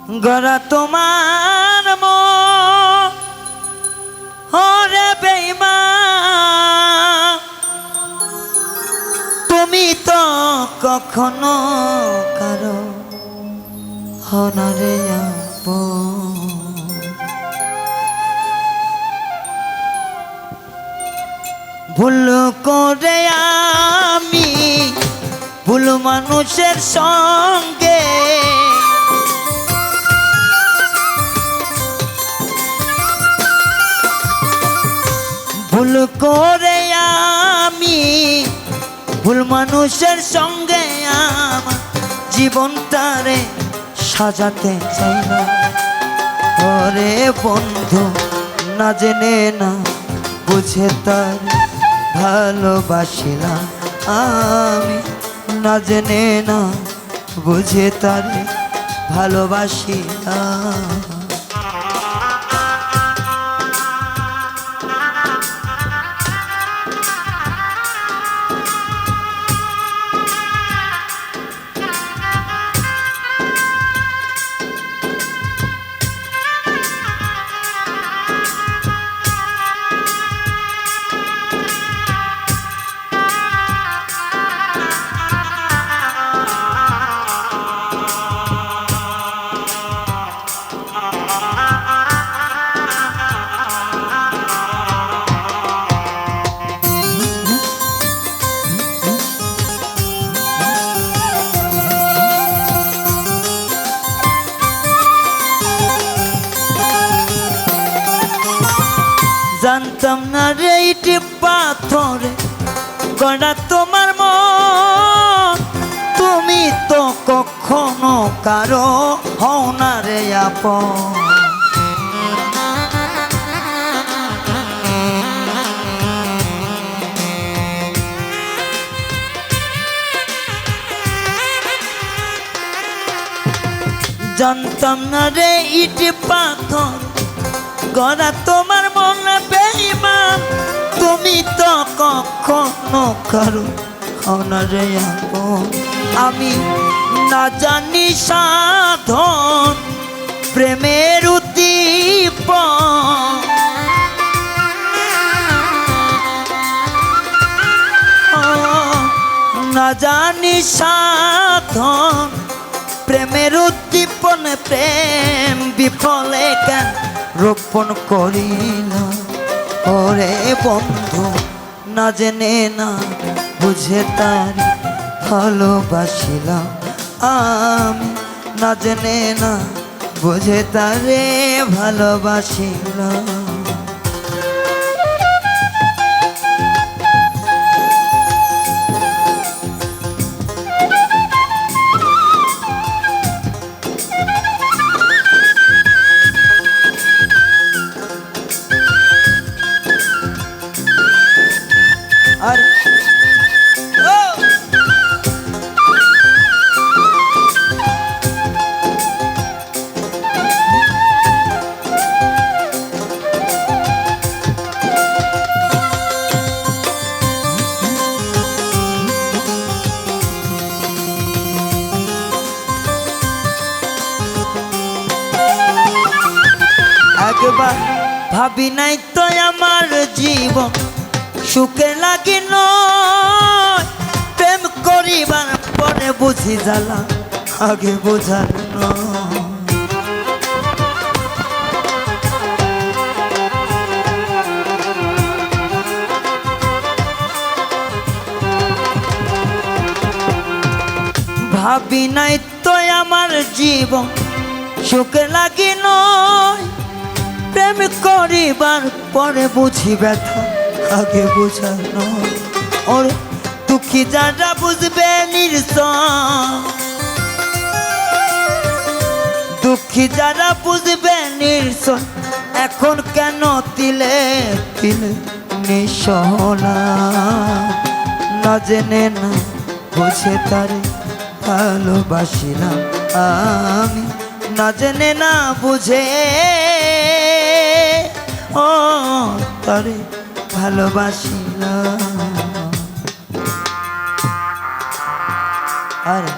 গড়া তোমার ওরে বেঈমান, তুমি তো কখনো কারো হনারে আপন। ভুল করে আমি ভুল মানুষের সঙ্গে ভুল করে আমি ভুল মানুষের সঙ্গে আমার জীবনটারে সাজাতে চাই না। ওরে বন্ধু না জেনে না বুঝে তার ভালোবাসিলাম আমি, না জেনে না বুঝে তার ভালোবাসিলাম। জানতাম না রে ইটি পাথরে গড়া তোমার মন, তুমি তো কখনো কারো হও না রে আপন। জানতাম না রে ইটি পাথর গড়া তোমার মন বেঈমান, তুমি তো কখনো কারো হও না রে আপন। আমি না জানি সাধন প্রেমের উদ্দীপন, না জানি সাধন প্রেমের উদ্দীপন, প্রেম বিফলে কেন রোপণ করিল। ওরে বন্ধু না জেনে না বুঝে তার ভালোবাসিলাম আমি, না জেনে না বুঝে তারে ভালোবাসিলাম। আর একবার ভাবি নাই তো আমার জীবন সুখে লাগি নয়, প্রেম করিবার পরে বুঝি জ্বালা আগে বোঝার নয়। ভাবি নাই তো আমার জীবন সুখে লাগি নয়, প্রেম করিবার পরে বুঝি ব্যথা আগে বোঝানো। ওর দুঃখী যারা বুঝবে নির্সন, দুঃখী যারা বুঝবে নির্সন, এখন কেন তিলে তিলে নিঃসহলা। না জেনে না বুঝে তারে ভালোবাসিলাম আমি, না জেনে না বুঝে ও তারে ভালোবাসিলাম। আরে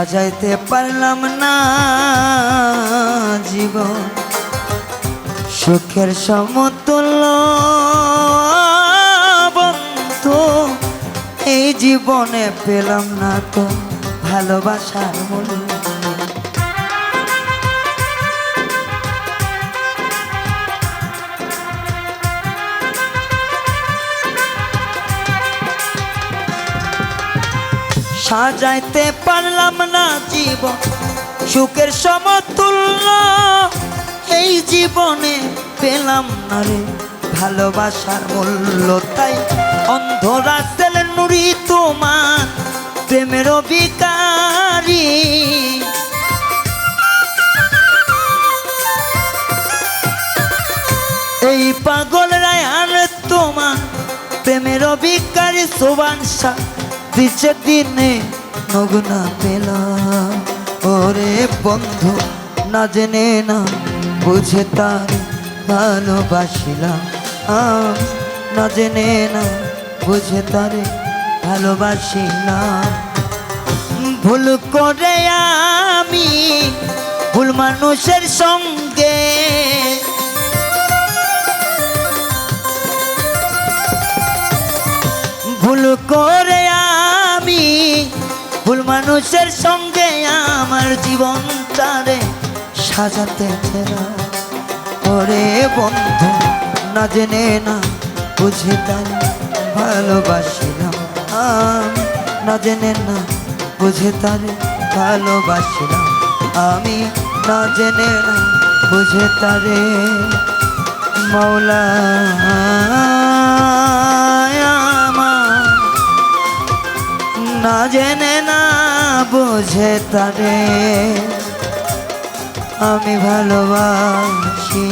সাজাইতে পারলাম না জীবন সুখের সমতুল্য বন্ধু এই জীবনে পেলাম না তো ভালোবাসার মূল্য সাজাইতে পারলাম না জীবন সুখের সমতুল্য এই জীবনে পেলাম না রে ভালোবাসার মূল্য তাই অন্ধ রাসেল নুরি তোমার প্রেমের ভিখারি এই পাগল রায়ান তোমার প্রেমের ভিখারি সোবানসা দিচ্ছে দিনে নগ্না পেলাম ওরে বন্ধু না জেনে না বুঝে তার ভালোবাসিলাম না জেনে না বুঝে তারে ভালোবাসিলাম ভুল করে আমি ভুল মানুষের সঙ্গে ভুল করে আমি ভুল মানুষের সঙ্গে আমার জীবনটারে সাজাতে চেলাম ওরে বন্ধু না জেনে না বুঝে তাই ভালোবাসিলাম আমি না জেনে না বুঝে তারে ভালোবাসিলাম আমি না জেনে না বুঝে তারে মৌলা না জেনে না বুঝে তারে আমি ভালোবাসি